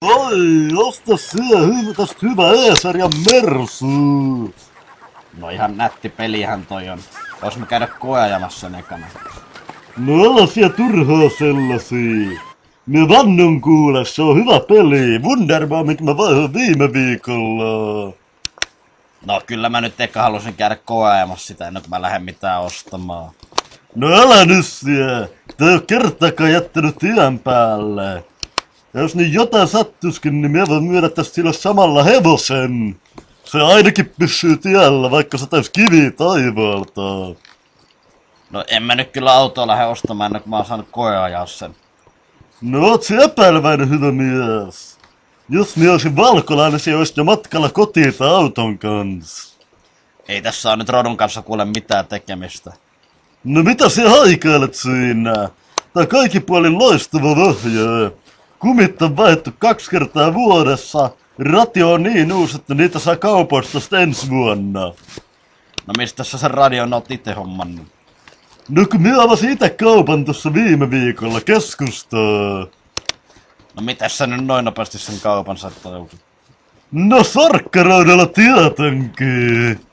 Oi, osta tästä hyvä Eesar ja Mersu. No ihan nätti pelihän toi on. Vois me käydä koeajamassa ekana. No äläsiä turhaa sellasia. Me vannon kuule, se on hyvä peli. Wunderbar, mitä mä vaihoin viime viikolla. No kyllä mä nyt eka halusin käydä koeajamassa sitä ennen kuin mä lähden mitään ostamaan. No älä nyt sie. Tää ei oo kertaakaan jättänyt tien päälle. Ja jos niin jotain sattuskin, niin me voin myydä tästä sille samalla hevosen. Se ainakin pysyy tiellä, vaikka se täys kivi taivaalta. No en mä nyt kyllä autoa lähde ostamaan ennen kuin mä oon saanut koeajaa sen. No oot se epäileväinen hyvä mies. Jos minä olisin valkolainen, se olisi jo matkalla kotiin auton kanssa. Ei tässä on nyt rodun kanssa kuule mitään tekemistä. No mitä sinä haikailet siinä? Tää on kaikin puolin loistava vahja. Kumit on vaihdettu 2 kertaa vuodessa. Radio on niin uusi, että niitä saa kaupoista ensi vuonna. No mistä sä sen radion oot ite hommannut? No kun minä avasin ite kaupan tuossa viime viikolla keskustaa. No mitäs sä nyt noin nopeasti sen kaupan sait toivon? No sorkkaroidella tietenkin.